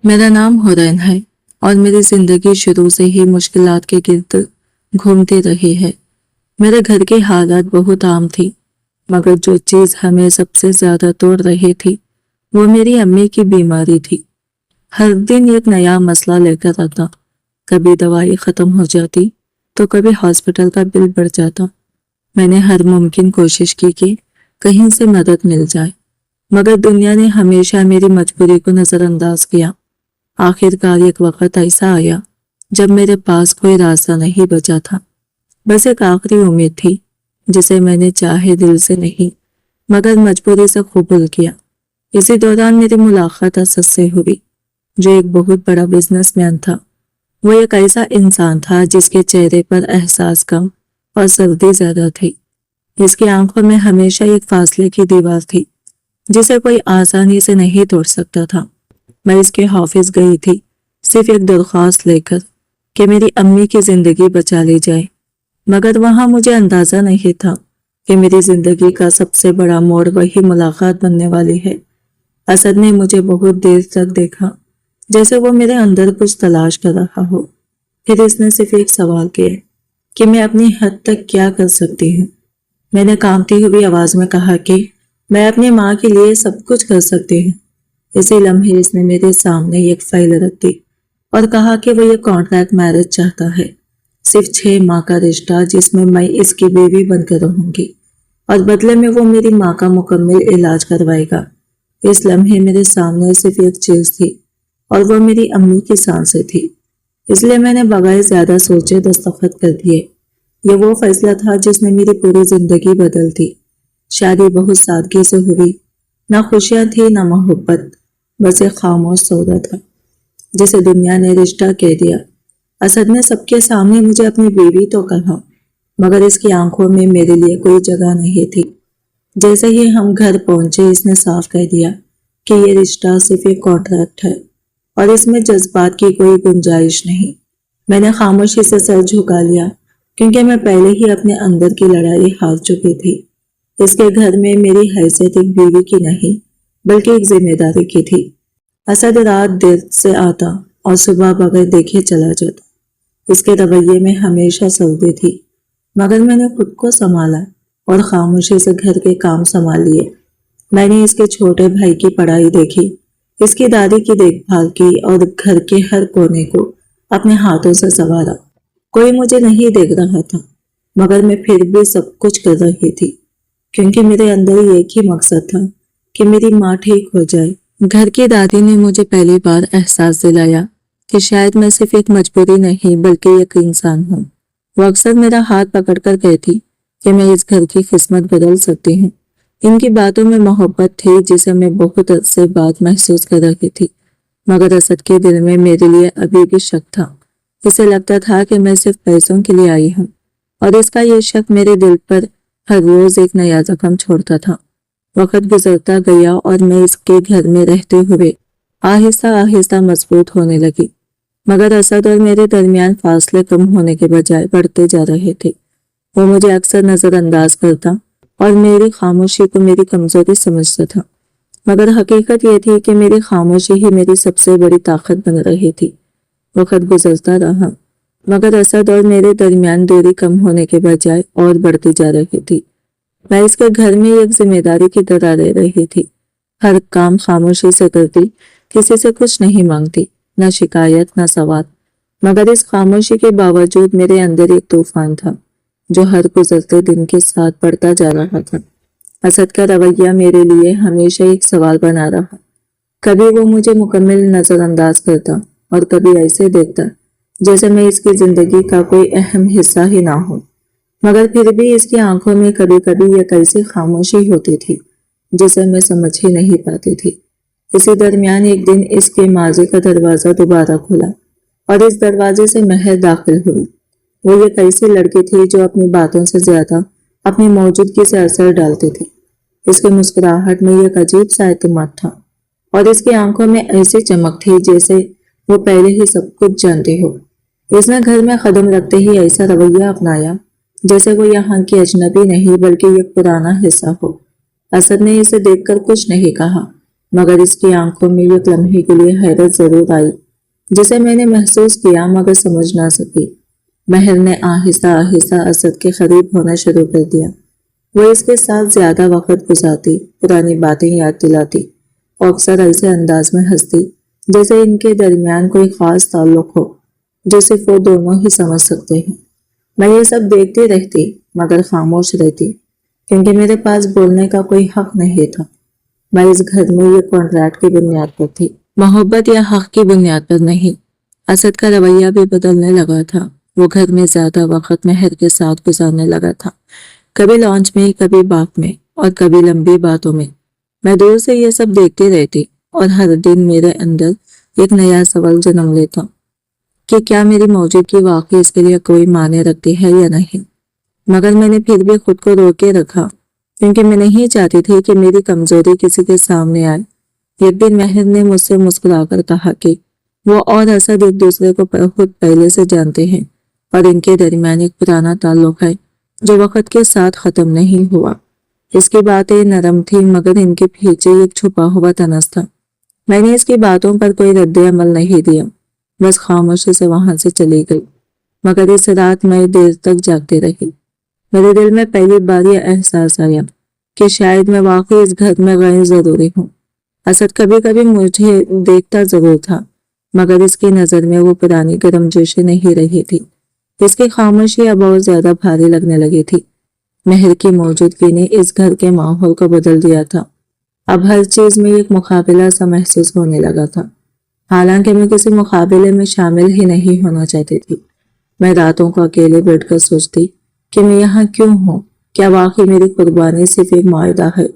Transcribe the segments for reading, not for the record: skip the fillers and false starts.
میرا نام حرین ہے اور میری زندگی شروع سے ہی مشکلات کے گرد گھومتی رہی ہے۔ میرے گھر کی حالات بہت عام تھی، مگر جو چیز ہمیں سب سے زیادہ توڑ رہی تھی وہ میری امی کی بیماری تھی۔ ہر دن ایک نیا مسئلہ لے کر آتا، کبھی دوائی ختم ہو جاتی تو کبھی ہاسپٹل کا بل بڑھ جاتا۔ میں نے ہر ممکن کوشش کی کہ کہیں سے مدد مل جائے، مگر دنیا نے ہمیشہ میری مجبوری کو نظر انداز کیا۔ آخر کار ایک وقت ایسا آیا جب میرے پاس کوئی راستہ نہیں بچا تھا، بس ایک آخری امید تھی جسے میں نے چاہے دل سے نہیں مگر مجبوری سے قبول کیا۔ اسی دوران میری ملاقات اسد سے ہوئی، جو ایک بہت بڑا بزنس مین تھا۔ وہ ایک ایسا انسان تھا جس کے چہرے پر احساس کم اور سردی زیادہ تھی۔ اس کی آنکھوں میں ہمیشہ ایک فاصلے کی دیوار تھی جسے کوئی آسانی سے نہیں توڑ سکتا تھا۔ میں اس کے آفس گئی تھی صرف ایک درخواست لے کر کہ میری امی کی زندگی بچا لی جائے، مگر وہاں مجھے اندازہ نہیں تھا کہ میری زندگی کا سب سے بڑا موڑ وہی ملاقات بننے والی ہے۔ اسد نے مجھے بہت دیر تک دیکھا، جیسے وہ میرے اندر کچھ تلاش کر رہا ہو۔ پھر اس نے صرف ایک سوال کیا کہ میں اپنی حد تک کیا کر سکتی ہوں۔ میں نے کانپتی ہوئی آواز میں کہا کہ میں اپنی ماں کے لیے سب کچھ کر سکتی ہوں۔ اسی لمحے اس نے میرے سامنے ایک فائل رکھ دی اور کہا کہ وہ یہ کانٹریکٹ میرج چاہتا ہے، صرف 6 ماہ کا رشتہ جس میں اس کی بیوی بن کر رہوں گی اور بدلے میں وہ میری ماں کا مکمل علاج کروائے گا۔ اس لمحے میرے سامنے صرف ایک چیز تھی اور وہ میری امی کی سانسیں تھی، اس لیے میں نے بغیر زیادہ سوچے دستخط کر دیے۔ یہ وہ فیصلہ تھا جس نے میری پوری زندگی بدل دی۔ شادی بہت سادگی سے ہوئی، نہ خوشیاں تھی نہ محبت، بس ایک خاموش سودا تھا جسے دنیا نے رشتہ کہہ دیا۔ اسد نے سب کے سامنے مجھے اپنی بیوی تو کہا، مگر اس کی آنکھوں میں میرے لیے کوئی جگہ نہیں تھی۔ جیسے ہی ہم گھر پہنچے اس نے صاف کہہ دیا کہ یہ رشتہ صرف ایک کانٹریکٹ ہے اور اس میں جذبات کی کوئی گنجائش نہیں۔ میں نے خاموشی سے سر جھکا لیا کیونکہ میں پہلے ہی اپنے اندر کی لڑائی ہار چکی تھی۔ اس کے گھر میں میری حیثیت ایک بیوی کی نہیں بلکہ ایک ذمہ داری کی تھی۔ اسد رات دیر سے آتا اور صبح بغیر دیکھے چلا جاتا۔ اس کے رویے میں ہمیشہ سردی تھی، مگر میں نے خود کو سنبھالا اور خاموشی سے گھر کے کام سنبھال لیے۔ میں نے اس کے چھوٹے بھائی کی پڑھائی دیکھی، اس کی دادی کی دیکھ بھال کی اور گھر کے ہر کونے کو اپنے ہاتھوں سے سنوارا۔ کوئی مجھے نہیں دیکھ رہا تھا، مگر میں پھر بھی سب کچھ کر رہی تھی کیونکہ میرے اندر ایک ہی مقصد تھا کہ میری ماں ٹھیک ہو جائے۔ گھر کی دادی نے مجھے پہلی بار احساس دلایا کہ شاید میں صرف ایک مجبوری نہیں بلکہ ایک انسان ہوں۔ وہ اکثر میرا ہاتھ پکڑ کر کہتی کہ میں اس گھر کی قسمت بدل سکتی ہوں۔ ان کی باتوں میں محبت تھی جسے میں بہت عرصے بعد محسوس کر رہی تھی، مگر اسد کے دل میں میرے لیے ابھی بھی شک تھا۔ اسے لگتا تھا کہ میں صرف پیسوں کے لیے آئی ہوں، اور اس کا یہ شک میرے دل پر ہر روز ایک نیا زخم چھوڑتا تھا۔ وقت گزرتا گیا اور میں اس کے گھر میں رہتے ہوئے آہستہ آہستہ مضبوط ہونے لگی، مگر اسد اور میرے درمیان فاصلے کم ہونے کے بجائے بڑھتے جا رہے تھے۔ وہ مجھے اکثر نظر انداز کرتا اور میری خاموشی کو میری کمزوری سمجھتا تھا، مگر حقیقت یہ تھی کہ میری خاموشی ہی میری سب سے بڑی طاقت بن رہی تھی۔ وقت گزرتا رہا، مگر اسد اور میرے درمیان دوری کم ہونے کے بجائے اور بڑھتی جا رہی تھی۔ میں اس کے گھر میں ایک ذمہ داری کی طرح رہ رہی تھی، ہر کام خاموشی سے کرتی، کسی سے کچھ نہیں مانگتی، نہ شکایت نہ سوال، مگر اس خاموشی کے باوجود میرے اندر ایک طوفان تھا جو ہر گزرتے دن کے ساتھ بڑھتا جا رہا تھا۔ اسد کا رویہ میرے لیے ہمیشہ ایک سوال بنا رہا۔ کبھی وہ مجھے مکمل نظر انداز کرتا اور کبھی ایسے دیکھتا جیسے میں اس کی زندگی کا کوئی اہم حصہ ہی نہ ہو، مگر پھر بھی اس کی آنکھوں میں کبھی کبھی ایک ایسی خاموشی ہوتی تھی جسے میں سمجھ ہی نہیں پاتی تھی۔ اسی درمیان ایک دن اس کے ماضی کا دروازہ دوبارہ کھلا اور اس دروازے سے مہر داخل ہوئی۔ وہ ایک ایسی لڑکی تھی جو اپنی باتوں سے زیادہ اپنی موجودگی سے اثر ڈالتی تھی۔ اس کے مسکراہٹ میں ایک عجیب سا اعتماد تھا اور اس کی آنکھوں میں ایسی چمک تھی جیسے وہ پہلے ہی سب کچھ جانتی ہو۔ اس نے گھر میں قدم رکھتے ہی ایسا رویہ اپنایا جیسے وہ یہاں کی اجنبی نہیں بلکہ ایک پرانا حصہ ہو۔ اسد نے اسے دیکھ کر کچھ نہیں کہا، مگر اس کی آنکھوں میں ایک لمحے کے لیے حیرت ضرور آئی، جسے میں نے محسوس کیا مگر سمجھ نہ سکی۔ مہر نے آہستہ آہستہ اسد کے قریب ہونا شروع کر دیا۔ وہ اس کے ساتھ زیادہ وقت گزارتی، پرانی باتیں یاد دلاتی اور اکثر ایسے انداز میں ہنستی جیسے ان کے درمیان کوئی خاص تعلق ہو جو صرف وہ دونوں ہی سمجھ سکتے ہیں۔ میں یہ سب دیکھتی رہتی مگر خاموش رہتی، کیونکہ میرے پاس بولنے کا کوئی حق نہیں تھا۔ میں اس گھر میں یہ کانٹریکٹ کی بنیاد پر تھی، محبت یا حق کی بنیاد پر نہیں۔ اسد کا رویہ بھی بدلنے لگا تھا۔ وہ گھر میں زیادہ وقت مہر کے ساتھ گزارنے لگا تھا، کبھی لانچ میں، کبھی باغ میں، اور کبھی لمبی باتوں میں۔ میں دور سے یہ سب دیکھتی رہتی اور ہر دن میرے اندر ایک نیا سوال جنم لیتا کہ کیا میری موجودگی واقعی اس کے لیے کوئی معنی رکھتی ہے یا نہیں۔ مگر میں نے پھر بھی خود کو روکے رکھا، کیونکہ میں نہیں چاہتی تھی کہ میری کمزوری کسی کے سامنے آئے۔ ایک دن مہر نے مجھ سے مسکرا کر کہا کہ وہ اور اسد ایک دوسرے کو بہت پہلے سے جانتے ہیں اور ان کے درمیان ایک پرانا تعلق ہے جو وقت کے ساتھ ختم نہیں ہوا۔ اس کی باتیں نرم تھی مگر ان کے پیچھے ایک چھپا ہوا تنس تھا۔ میں نے اس کی باتوں پر کوئی رد عمل نہیں دیا، بس خاموشی سے وہاں سے چلی گئی۔ مگر اس رات میں دیر تک جاگتی رہی۔ میرے دل میں پہلی بار یہ احساس آیا کہ شاید میں واقعی اس گھر میں غیر ضروری ہوں۔ اسد کبھی کبھی مجھے دیکھتا ضرور تھا مگر اس کی نظر میں وہ پرانی گرم جوشی نہیں رہی تھی۔ اس کی خاموشی اب اور زیادہ بھاری لگنے لگی تھی۔ مہر کی موجودگی نے اس گھر کے ماحول کو بدل دیا تھا۔ اب ہر چیز میں ایک مقابلہ سا محسوس ہونے لگا تھا، حالانکہ میں کسی مقابلے میں شامل ہی نہیں ہونا چاہتی تھی۔ میں راتوں کو اکیلے بیٹھ کر سوچتی کہ میں یہاں کیوں ہوں؟ کیا واقعی میری قربانی صرف ایک معاہدہ ہے؟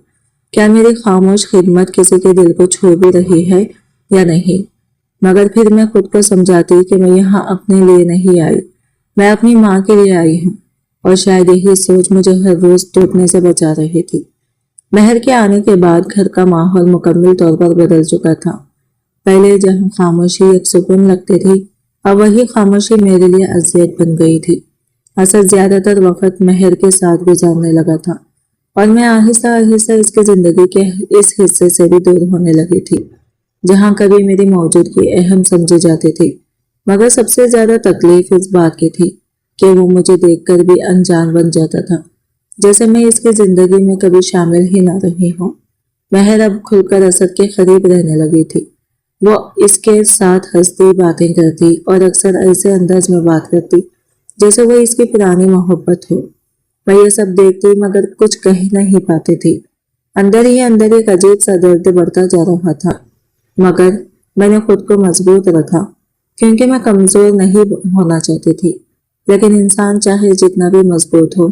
کیا میری خاموش خدمت کسی کے دل کو چھو بھی رہی ہے یا نہیں؟ مگر پھر میں خود کو سمجھاتی کہ میں یہاں اپنے لیے نہیں آئی، میں اپنی ماں کے لیے آئی ہوں، اور شاید یہی سوچ مجھے ہر روز ٹوٹنے سے بچا رہی تھی۔ مہر کے آنے کے بعد گھر کا ماحول مکمل طور پر بدل چکا تھا۔ پہلے جہاں خاموشی ایک سکون لگتی تھی، اب وہی خاموشی میرے لیے اذیت بن گئی تھی۔ اسد زیادہ تر وقت مہر کے ساتھ گزارنے لگا تھا اور میں آہستہ آہستہ اس کی زندگی کے اس حصے سے بھی دور ہونے لگی تھی جہاں کبھی میری موجودگی اہم سمجھی جاتی تھی۔ مگر سب سے زیادہ تکلیف اس بات کی تھی کہ وہ مجھے دیکھ کر بھی انجان بن جاتا تھا، جیسے میں اس کی زندگی میں کبھی شامل ہی نہ رہی ہوں۔ مہر اب کھل کر اسد کے قریب رہنے لگی تھی۔ وہ اس کے ساتھ ہنستی، باتیں کرتی اور اکثر ایسے انداز میں بات کرتی جیسے وہ اس کی پرانی محبت ہو۔ میں یہ سب دیکھتی مگر کچھ کہہ نہیں پاتی تھی۔ اندر ہی اندر ایک عجیب سا درد بڑھتا جا رہا تھا، مگر میں نے خود کو مضبوط رکھا کیونکہ میں کمزور نہیں ہونا چاہتی تھی۔ لیکن انسان چاہے جتنا بھی مضبوط ہو،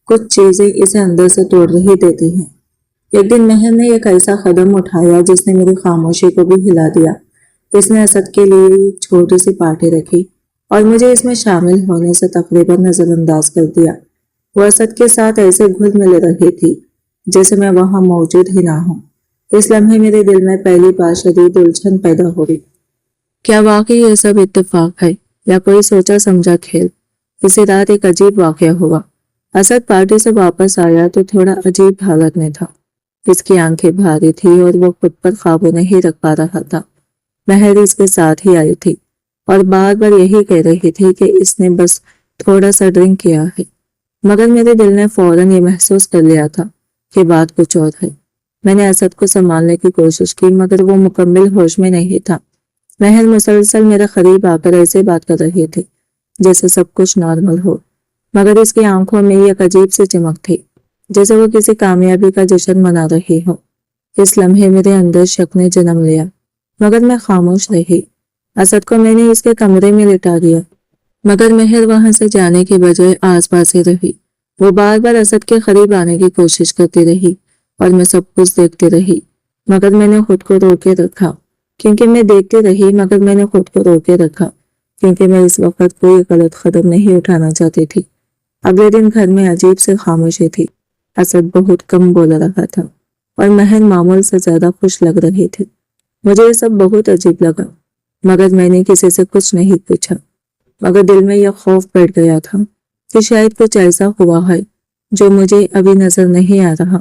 کچھ چیزیں اسے اندر سے توڑ ہی دیتی ہیں۔ ایک دن مہر نے ایک ایسا قدم اٹھایا جس نے میری خاموشی کو بھی ہلا دیا۔ اس نے اسد کے لیے ایک چھوٹی سی پارٹی رکھی اور مجھے اس میں شامل ہونے سے تقریباً نظر انداز کر دیا۔ وہ اسد کے ساتھ ایسے گھل مل رہی تھی جیسے میں وہاں موجود ہی نہ ہوں۔ اس لمحے میرے دل میں پہلی بار شدید الجھن پیدا ہوئی۔ کیا واقعی یہ سب اتفاق ہے یا کوئی سوچا سمجھا کھیل؟ اسی رات ایک عجیب واقعہ ہوا۔ اسد پارٹی سے واپس آیا تو تھوڑا عجیب حالت میں تھا۔ اس کی آنکھیں بھاری تھی اور وہ خود پر قابو نہیں رکھ پا رہا تھا۔ مہر اس کے ساتھ ہی آئی تھی اور بار بار یہی کہہ رہی تھی کہ اس نے بس تھوڑا سا ڈرنک کیا ہے۔ مگر میرے دل نے فوراً یہ محسوس کر لیا تھا کہ بات کچھ اور ہے۔ میں نے اسد کو سنبھالنے کی کوشش کی مگر وہ مکمل ہوش میں نہیں تھا۔ مہر مسلسل میرے قریب آ کر ایسے بات کر رہی تھی جیسے سب کچھ نارمل ہو، مگر اس کی آنکھوں میں ایک عجیب سی چمک تھی جیسے وہ کسی کامیابی کا جشن منا رہی ہو۔ اس لمحے میرے اندر شک نے جنم لیا مگر میں خاموش رہی۔ اسد کو میں نے اس کے کمرے میں لٹا دیا مگر مہر وہاں سے جانے کے بجائے آس پاس ہی رہی۔ وہ بار بار اسد کے قریب آنے کی کوشش کرتی رہی اور میں سب کچھ دیکھتی رہی مگر میں نے خود کو روکے رکھا کیونکہ میں دیکھتی رہی مگر میں نے خود کو روکے رکھا کیونکہ میں اس وقت کوئی غلط قدم نہیں اٹھانا چاہتی تھی۔ اگلے دن گھر میں عجیب سے خاموشی تھی۔ اسد بہت کم بول رہا تھا اور مہر معمول سے زیادہ خوش لگ رہی تھی۔ مجھے یہ سب بہت عجیب لگا مگر میں نے کسی سے کچھ نہیں پوچھا، مگر دل میں یہ خوف بیٹھ گیا تھا کہ شاید کچھ ایسا ہوا ہے جو مجھے ابھی نظر نہیں آ رہا۔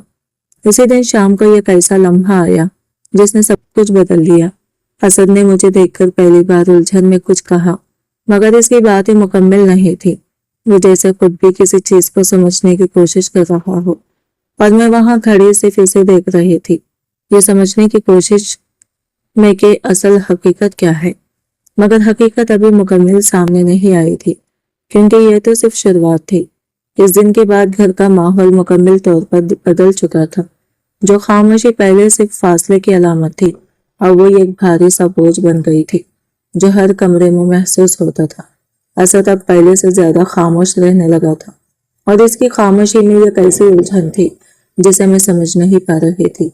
اسی دن شام کو ایک ایسا لمحہ آیا جس نے سب کچھ بدل دیا۔ اسد نے مجھے دیکھ کر پہلی بار الجھن میں کچھ کہا، مگر اس کی باتیں مکمل نہیں تھی۔ وہ جیسے خود بھی کسی چیز کو سمجھنے کی کوشش کر رہا ہو، اور میں وہاں کھڑی صرف اسے دیکھ رہی تھی، یہ سمجھنے کی کوشش میں کہ اصل حقیقت کیا ہے۔ مگر حقیقت ابھی مکمل سامنے نہیں آئی تھی، کیونکہ یہ تو صرف شروعات تھی۔ اس دن کے بعد گھر کا ماحول مکمل طور پر بدل چکا تھا۔ جو خاموشی پہلے صرف فاصلے کی علامت تھی، اور وہ ایک بھاری سا بوجھ بن گئی تھی جو ہر کمرے میں محسوس ہوتا تھا۔ اسد اب پہلے سے زیادہ خاموش رہنے لگا تھا، اور اس کی خاموشی میں ایک ایسی الجھن تھی جسے میں سمجھ نہیں پا رہی تھی۔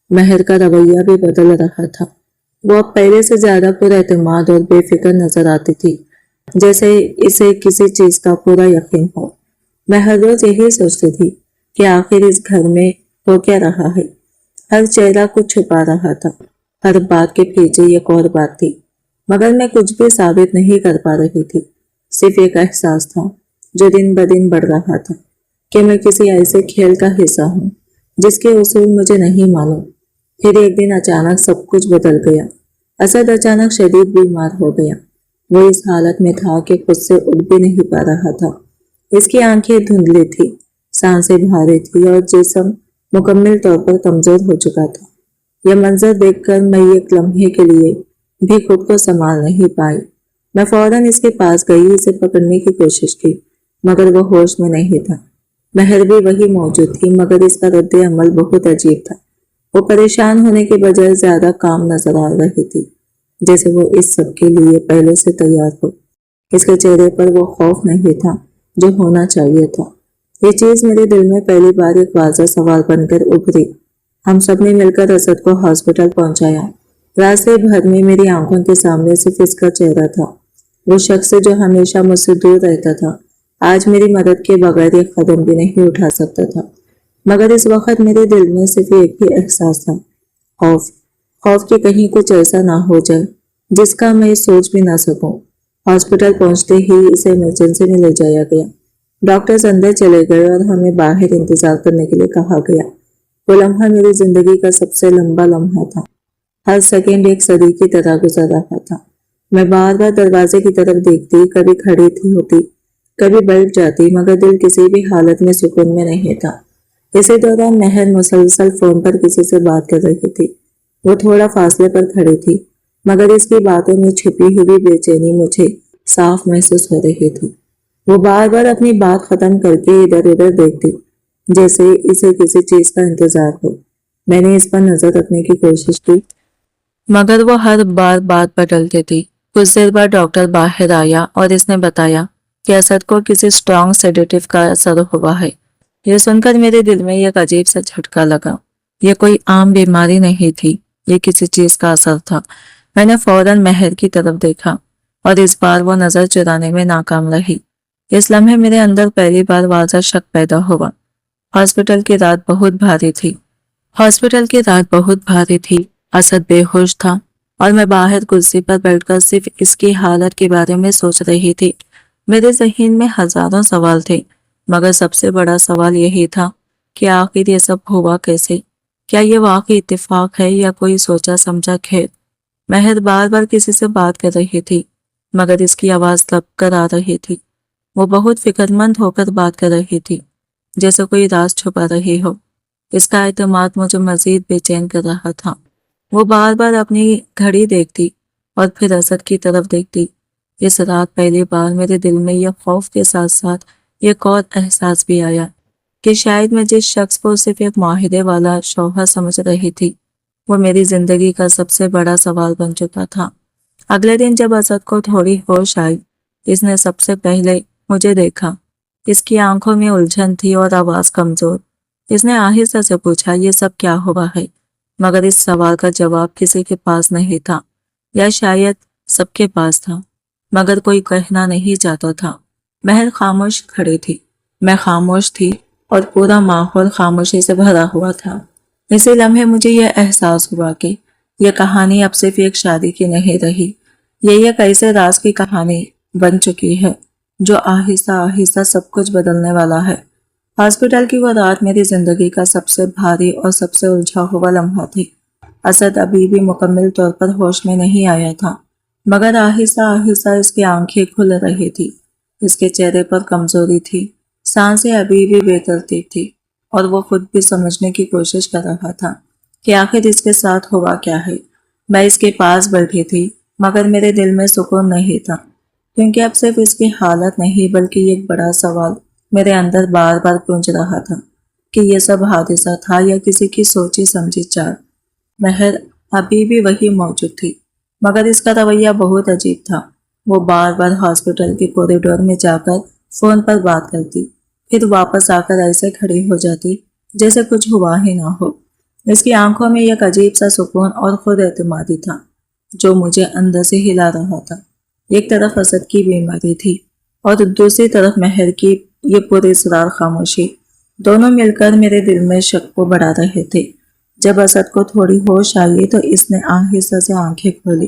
مہر کا رویہ بھی بدل رہا تھا۔ وہ اب پہلے سے زیادہ پر اعتماد اور بے فکر نظر آتی تھی، جیسے اسے کسی چیز کا پورا یقین ہو۔ میں ہر روز یہی سوچتی تھی کہ آخر اس گھر میں ہو کیا رہا ہے۔ ہر چہرہ کچھ چھپا رہا تھا، ہر بات کے پیچھے ایک اور بات تھی، مگر میں کچھ بھی ثابت نہیں کر پا رہی تھی۔ صرف ایک احساس تھا جو دن بدن بڑھ رہا تھا کہ میں کسی ایسے کھیل کا حصہ ہوں جس کے اصول مجھے نہیں معلوم۔ پھر ایک دن اچانک سب کچھ بدل گیا۔ اسد اچانک شدید بیمار ہو گیا۔ وہ اس حالت میں تھا کہ خود سے اٹھ بھی نہیں پا رہا تھا۔ اس کی آنکھیں دھندلی تھی، سانسیں بھاری تھی، اور جسم مکمل طور پر کمزور ہو چکا تھا۔ یہ منظر دیکھ کر میں ایک لمحے کے لیے بھی خود کو سنبھال نہیں پائی۔ میں فوراً اس کے پاس گئی، اسے پکڑنے کی کوشش کی، مگر وہ ہوش میں نہیں تھا۔ مہر بھی وہی موجود تھی، مگر اس کا رد عمل بہت عجیب تھا۔ وہ پریشان ہونے کے بجائے زیادہ کام نظر آ رہی تھی، جیسے وہ اس سب کے لیے پہلے سے تیار ہو۔ اس کے چہرے پر وہ خوف نہیں تھا جو ہونا چاہیے تھا۔ یہ چیز میرے دل میں پہلی بار ایک واضح سوال بن کر ابھری۔ ہم سب نے مل کر اسد کو ہاسپٹل پہنچایا۔ راستے بھر میں میری آنکھوں کے سامنے صرف اس کا چہرہ تھا۔ وہ شخص جو ہمیشہ مجھ سے دور رہتا تھا، آج میری مدد کے بغیر ایک قدم بھی نہیں اٹھا سکتا تھا۔ مگر اس وقت میرے دل میں صرف ایک ہی احساس تھا، خوف۔ خوف کہ کہیں کچھ ایسا نہ ہو جائے جس کا میں سوچ بھی نہ سکوں۔ ہاسپٹل پہنچتے ہی اسے ایمرجنسی میں لے جایا گیا۔ ڈاکٹرز اندر چلے گئے اور ہمیں باہر انتظار کرنے کے لیے کہا گیا۔ وہ لمحہ میری زندگی کا سب سے لمبا لمحہ تھا۔ ہر سیکنڈ ایک صدی کی طرح گزر رہا تھا۔ میں بار بار دروازے کی طرف دیکھتی، کبھی کھڑی تھی ہوتی، کبھی بیٹھ جاتی، مگر دل کسی بھی حالت میں سکون میں نہیں تھا۔ اسی دوران مہر مسلسل فون پر کسی سے بات کر رہی تھی۔ وہ تھوڑا فاصلے پر کھڑی تھی، مگر اس کی باتوں میں چھپی ہوئی بے چینی مجھے صاف محسوس ہو رہی تھی۔ وہ بار بار اپنی بات ختم کر کے ادھر ادھر دیکھتی، جیسے اسے کسی چیز کا انتظار ہو۔ میں نے اس پر نظر رکھنے کی کوشش کی، مگر وہ ہر بار بات بدلتی تھی۔ کچھ دیر بعد ڈاکٹر باہر آیا اور اس نے بتایا کہ اسد کو کسی اسٹرانگ سیڈیٹو کا اثر ہوا ہے۔ یہ سن کر میرے دل میں ایک عجیب سا جھٹکا لگا۔ یہ کوئی عام بیماری نہیں تھی، یہ کسی چیز کا اثر تھا۔ میں نے فوراً مہر کی طرف دیکھا، اور اس بار وہ نظر چرانے میں ناکام رہی۔ اس لمحے میرے اندر پہلی بار واضح شک پیدا ہوا۔ ہاسپٹل کی رات بہت بھاری تھی۔ اسد بے ہوش تھا، اور میں باہر کرسی پر بیٹھ کر صرف اس کی حالت کے بارے میں سوچ رہی تھی۔ میرے ذہن میں ہزاروں سوال تھے، مگر سب سے بڑا سوال یہی تھا کہ آخر یہ سب ہوا کیسے؟ کیا یہ واقعی اتفاق ہے یا کوئی سوچا سمجھا کھیل؟ مہر بار بار کسی سے بات کر رہی تھی، مگر اس کی آواز دب کر آ رہی تھی۔ وہ بہت فکر مند ہو کر بات کر رہی تھی، جیسے کوئی راز چھپا رہی ہو۔ اس کا اعتماد مجھے مزید بے چین کر رہا تھا۔ وہ بار بار اپنی گھڑی دیکھتی اور پھر اسد کی طرف دیکھتی۔ اس رات پہلی بار میرے دل میں یہ خوف کے ساتھ ساتھ ایک اور احساس بھی آیا کہ شاید میں جس شخص کو صرف ایک معاہدے والا شوہر سمجھ رہی تھی، وہ میری زندگی کا سب سے بڑا سوال بن چکا تھا۔ اگلے دن جب اسد کو تھوڑی ہوش آئی، اس نے سب سے پہلے مجھے دیکھا۔ اس کی آنکھوں میں الجھن تھی اور آواز کمزور۔ اس نے آہستہ سے پوچھا، یہ سب کیا ہوا ہے؟ مگر اس سوال کا جواب کسی کے پاس نہیں تھا، یا شاید سب کے پاس تھا، مگر کوئی کہنا نہیں چاہتا تھا۔ مہر خاموش کھڑی تھی، میں خاموش تھی، اور پورا ماحول خاموشی سے بھرا ہوا تھا۔ اسی لمحے مجھے یہ احساس ہوا کہ یہ کہانی اب صرف ایک شادی کی نہیں رہی، یہ ایک ایسے راز کی کہانی بن چکی ہے جو آہستہ آہستہ سب کچھ بدلنے والا ہے۔ ہاسپٹل کی وہ رات میری زندگی کا سب سے بھاری اور سب سے الجھا ہوا لمحہ تھی۔ اسد ابھی بھی مکمل طور پر ہوش میں نہیں آیا تھا، مگر آہستہ آہستہ اس کی آنکھیں کھل رہی تھی۔ اس کے چہرے پر کمزوری تھی، سانسیں ابھی بھی بے ترتیب تھی، اور وہ خود بھی سمجھنے کی کوشش کر رہا تھا کہ آخر اس کے ساتھ ہوا کیا ہے۔ میں اس کے پاس بیٹھی تھی، مگر میرے دل میں سکون نہیں تھا، کیونکہ اب صرف اس کی حالت نہیں بلکہ ایک بڑا سوال میرے اندر بار بار گونج رہا تھا کہ یہ سب حادثہ تھا یا کسی کی سوچی سمجھی چال۔ مہر ابھی بھی وہی موجود تھی، مگر اس کا رویہ بہت عجیب تھا۔ وہ بار بار ہاسپٹل کے کوریڈور میں جا کر فون پر بات کرتی، پھر واپس آ کر ایسے کھڑی ہو جاتی جیسے کچھ ہوا ہی نہ ہو۔ اس کی آنکھوں میں ایک عجیب سا سکون اور خود اعتمادی تھا جو مجھے اندر سے ہلا رہا تھا۔ ایک طرف اسد کی بیماری تھی اور دوسری طرف مہر کی یہ پراسرار خاموشی، دونوں مل کر میرے دل میں شک کو بڑھا رہے تھے۔ جب اسد کو تھوڑی ہوش آئی تو اس نے آہستہ سے آنکھیں کھولی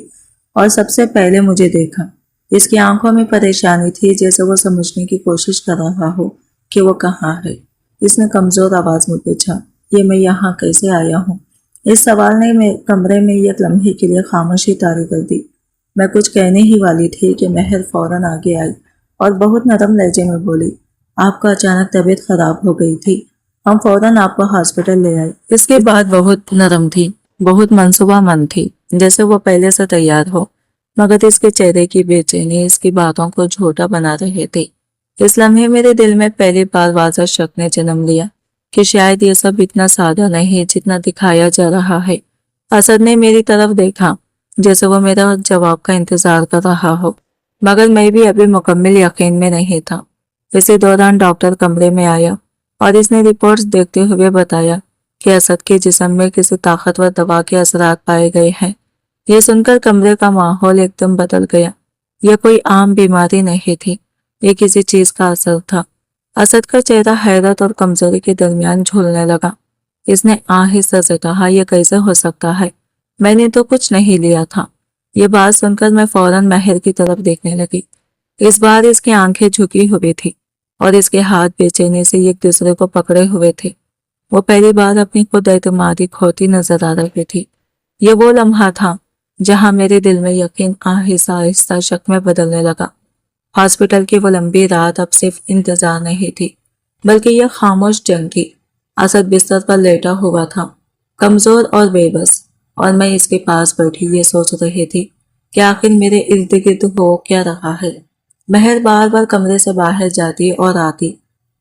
اور سب سے پہلے مجھے دیکھا۔ اس کی آنکھوں میں پریشانی تھی، جیسے وہ سمجھنے کی کوشش کر رہا ہو کہ وہ کہاں ہے۔ اس نے کمزور آواز میں پوچھا، یہ میں یہاں کیسے آیا ہوں؟ اس سوال نے کمرے میں ایک لمحے کے لیے خاموشی طاری کر دی۔ میں کچھ کہنے ہی والی تھی کہ مہر فوراً آگے آئی اور بہت نرم لہجے میں بولی، آپ کا اچانک طبیعت خراب ہو گئی تھی، ہم فوراً آپ کو ہاسپٹل لے آئے۔ اس کی بات بہت نرم تھی، بہت منصوبہ مند تھی، جیسے وہ پہلے سے تیار ہو، مگر اس کے چہرے کی بے چینی اس کی باتوں کو جھوٹا بنا رہے تھے۔ اس لمحے میرے دل میں پہلی بار واضح شک نے جنم لیا کہ شاید یہ سب اتنا سادہ نہیں جتنا دکھایا جا رہا ہے۔ اسد نے میری طرف دیکھا جیسے وہ میرا جواب کا انتظار کر رہا ہو، مگر میں بھی ابھی مکمل یقین میں نہیں تھا۔ اسی دوران ڈاکٹر کمرے میں آیا اور اس نے رپورٹس دیکھتے ہوئے بتایا کہ اسد کے جسم میں کسی طاقتور دوا کے اثرات پائے گئے ہیں۔ یہ سن کر کمرے کا ماحول ایک دم بدل گیا۔ یہ کوئی عام بیماری نہیں تھی، یہ کسی چیز کا اثر تھا۔ اسد کا چہرہ حیرت اور کمزوری کے درمیان جھولنے لگا۔ اس نے آہستہ سے کہا، یہ کیسے ہو سکتا ہے؟ میں نے تو کچھ نہیں لیا تھا۔ یہ بات سن کر میں فوراً مہر کی طرف دیکھنے لگی۔ اس بار اس کی آنکھیں جھکی ہوئی تھی اور اس کے ہاتھ بے چینی سے ایک دوسرے کو پکڑے ہوئے تھے۔ وہ پہلی بار اپنی خود اعتمادی کھوتی نظر آ رہی تھی۔ یہ وہ لمحہ تھا جہاں میرے دل میں یقین آہستہ آہستہ شک میں بدلنے لگا۔ ہاسپٹل کی وہ لمبی رات اب صرف انتظار نہیں تھی، بلکہ یہ خاموش جنگ تھی۔ اسد بستر پر لیٹا ہوا تھا، کمزور اور بے بس، اور میں اس کے پاس بیٹھی یہ سوچ رہی تھی کہ آخر میرے ارد گرد ہو کیا رہا ہے۔ مہر بار بار کمرے سے باہر جاتی اور آتی،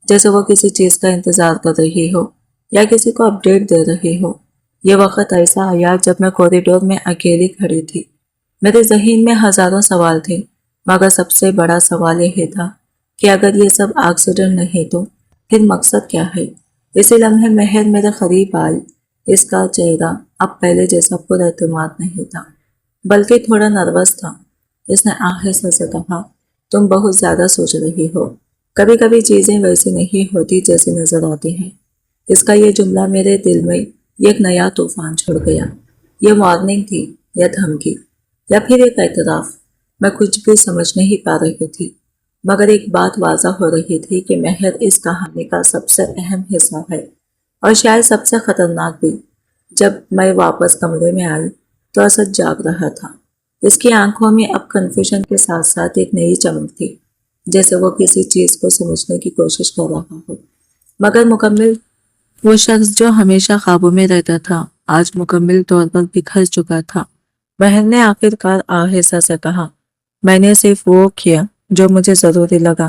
جیسے وہ کسی چیز کا انتظار کر رہی ہو یا کسی کو اپڈیٹ دے رہی ہو۔ یہ وقت ایسا آیا جب میں کوریڈور میں اکیلی کھڑی تھی۔ میرے ذہن میں ہزاروں سوال تھے، مگر سب سے بڑا سوال یہ تھا کہ اگر یہ سب ایکسیڈنٹ نہیں تو پھر مقصد کیا ہے؟ اسی لمحے مہر میرے قریب آئی۔ اس کا چہرہ اب پہلے جیسا پر اعتماد نہیں تھا، بلکہ تھوڑا نروس تھا۔ اس نے آہستہ سے کہا، تم بہت زیادہ سوچ رہی ہو، کبھی کبھی چیزیں ویسی نہیں ہوتی جیسی نظر آتی ہیں۔ اس کا یہ جملہ میرے دل میں ایک نیا طوفان چھوڑ گیا۔ یہ وارننگ تھی یا دھمکی یا پھر ایک اعتراف؟ میں کچھ بھی سمجھ نہیں پا رہی تھی، مگر ایک بات واضح ہو رہی تھی کہ مہر اس کہانی کا سب سے اہم حصہ ہے، اور شاید سب سے خطرناک بھی۔ جب میں واپس کمرے میں آئی تو اسد جاگ رہا تھا۔ اس کی آنکھوں میں اب کنفیوژن کے ساتھ ساتھ ایک نئی چمک تھی، جیسے وہ کسی چیز کو سمجھنے کی کوشش کر رہا ہو، مگر مکمل۔ وہ شخص جو ہمیشہ خوابوں میں رہتا تھا آج مکمل طور پر بکھر چکا تھا۔ مہر نے آخرکار آہستہ سے کہا، میں نے صرف وہ کیا جو مجھے ضروری لگا،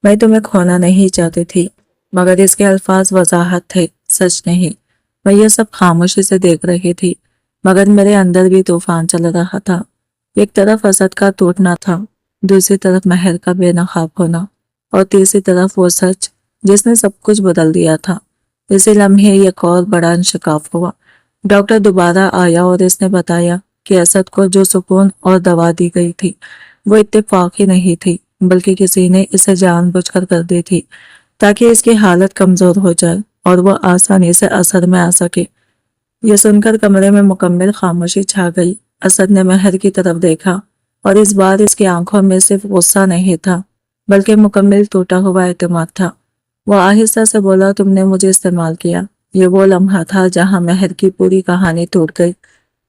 میں تمہیں کھونا نہیں چاہتی تھی۔ مگر اس کے الفاظ وضاحت تھے، سچ نہیں۔ میں یہ سب خاموشی سے دیکھ رہی تھی، مگر میرے اندر بھی طوفان چل رہا تھا۔ ایک طرف اسد کا ٹوٹنا تھا، دوسری طرف مہر کا بے نقاب ہونا، اور تیسری طرف وہ سچ جس نے سب کچھ بدل دیا تھا۔ اسی لمحے ایک اور بڑا انشقاق ہوا۔ ڈاکٹر دوبارہ آیا اور اس نے بتایا کہ اسد کو جو سکون اور دوا دی گئی تھی وہ اتفاقی نہیں تھی، بلکہ کسی نے اسے جان بوجھ کر دی تھی تاکہ اس کی حالت کمزور ہو جائے اور وہ آسانی سے اثر میں آ سکے۔ یہ سن کر کمرے میں مکمل خاموشی چھا گئی۔ اسد نے مہر کی طرف دیکھا اور اس بار اس کی آنکھوں میں صرف غصہ نہیں تھا بلکہ مکمل ٹوٹا ہوا اعتماد تھا۔ وہ آہستہ سے بولا، تم نے مجھے استعمال کیا۔ یہ وہ لمحہ تھا جہاں مہر کی پوری کہانی ٹوٹ گئی۔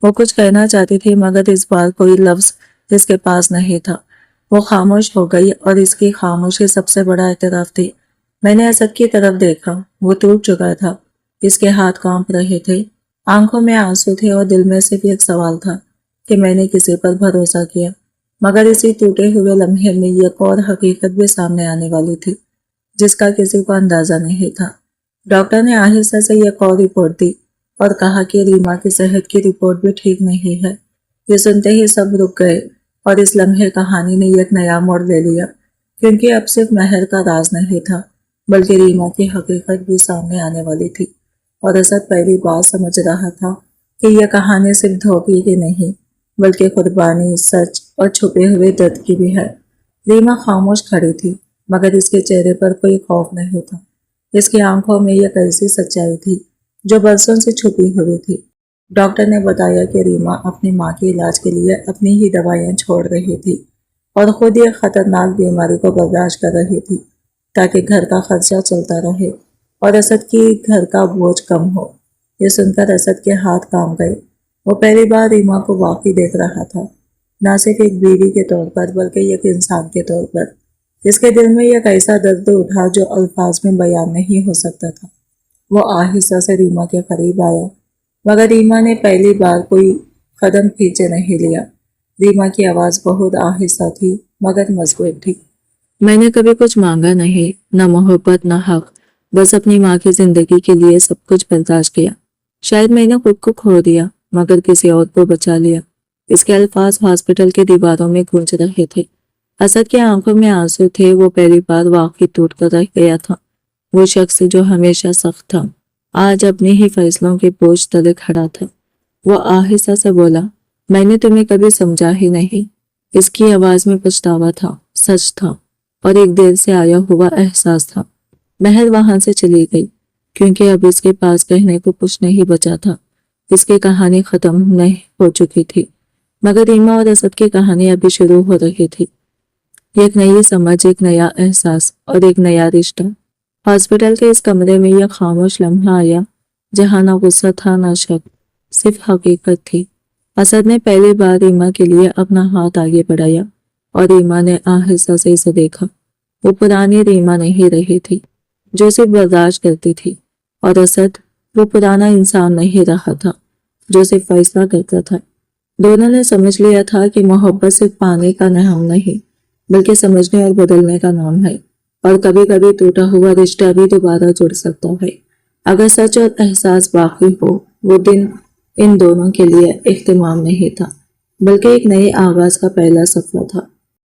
وہ کچھ کہنا چاہتی تھی مگر اس بار کوئی لفظ اس کے پاس نہیں تھا۔ وہ خاموش ہو گئی اور اس کی خاموشی سب سے بڑا اعتراف تھی۔ میں نے اسد کی طرف دیکھا، وہ ٹوٹ چکا تھا، اس کے ہاتھ کانپ رہے تھے، آنکھوں میں آنسو تھے اور دل میں صرف ایک سوال تھا کہ میں نے کسی پر بھروسہ کیا، مگر اسی ٹوٹے ہوئے لمحے میں ایک اور حقیقت بھی سامنے آنے والی تھی جس کا کسی کو اندازہ نہیں تھا۔ ڈاکٹر نے آہستہ سے ایک اور رپورٹ دی اور کہا کہ ریما کی صحت کی رپورٹ بھی ٹھیک نہیں ہے۔ یہ سنتے ہی سب رک گئے اور اس لمحے کہانی نے ایک نیا موڑ لے لیا، کیونکہ اب صرف مہر کا راز نہیں تھا بلکہ ریما کی حقیقت بھی سامنے آنے والی تھی، اور اسد پہلی بار سمجھ رہا تھا کہ یہ کہانی صرف دھوکے کی نہیں بلکہ قربانی، سچ اور چھپے ہوئے درد کی بھی ہے۔ ریما خاموش کھڑی تھی مگر اس کے چہرے پر کوئی خوف نہیں تھا، اس کی آنکھوں میں ایک ایسی سچائی تھی جو برسوں سے چھپی ہوئی تھی۔ ڈاکٹر نے بتایا کہ ریما اپنی ماں کے علاج کے لیے اپنی ہی دوائیاں چھوڑ رہی تھی اور خود ایک خطرناک بیماری کو برداشت کر رہی تھی تاکہ گھر کا خرچہ چلتا رہے اور اسد کی گھر کا بوجھ کم ہو۔ یہ سن کر اسد کے ہاتھ کام گئے۔ وہ پہلی بار ریما کو واقعی دیکھ رہا تھا، نہ صرف ایک بیوی کے طور پر بلکہ ایک انسان کے طور پر۔ اس کے دل میں ایک ایسا درد اٹھا جو الفاظ میں بیان نہیں ہو سکتا تھا۔ وہ آہستہ سے ریما کے قریب آیا مگر ریما نے پہلی بار کوئی قدم پیچھے نہیں لیا۔ ریما کی آواز بہت آہستہ تھی مگر مضبوط تھی۔ میں نے کبھی کچھ مانگا نہیں، نہ محبت نہ حق، بس اپنی ماں کی زندگی کے لیے سب کچھ برداشت کیا۔ شاید میں نے خود کو کھو دیا مگر کسی اور کو بچا لیا۔ اس کے الفاظ ہاسپٹل کے دیواروں میں گونج رہے تھے۔ اسد کی آنکھوں میں آنسو تھے، وہ پہلی بار واقعی ٹوٹ کر رہ گیا تھا۔ وہ شخص جو ہمیشہ سخت تھا آج اپنے ہی فیصلوں کے بوجھ تلے کھڑا تھا۔ وہ آہستہ سے بولا، میں نے تمہیں کبھی سمجھا ہی نہیں۔ اس کی آواز میں پچھتاوا تھا، سچ تھا اور ایک دیر سے آیا ہوا احساس تھا۔ مہر وہاں سے چلی گئی کیونکہ اب اس کے پاس کہنے کو کچھ نہیں بچا تھا۔ اس کی کہانی ختم نہیں ہو چکی تھی مگر ریما اور اسد کی کہانی ابھی شروع ہو رہی تھی۔ ایک نئی سمجھ، ایک نیا احساس اور ایک نیا رشتہ۔ ہاسپٹل کے اس کمرے میں یہ خاموش لمحہ آیا جہاں نہ غصہ تھا نہ شک، صرف حقیقت تھی۔ اسد نے پہلی بار ریما کے لیے اپنا ہاتھ آگے بڑھایا اور ریما نے آہستہ سے اسے دیکھا۔ وہ پرانی ریما نہیں رہی تھی جو صرف برداشت کرتی تھی، اور اسد وہ پرانا انسان نہیں رہا تھا جو صرف فیصلہ کرتا تھا۔ دونوں نے سمجھ لیا تھا کہ محبت صرف پانے کا نام نہیں بلکہ سمجھنے اور بدلنے کا نام ہے، اور کبھی کبھی ٹوٹا ہوا رشتہ بھی دوبارہ جڑ سکتا ہے اگر سچ اور احساس باقی ہو۔ وہ دن ان دونوں کے لیے اختتام نہیں تھا بلکہ ایک نئے آغاز کا پہلا صفحہ تھا۔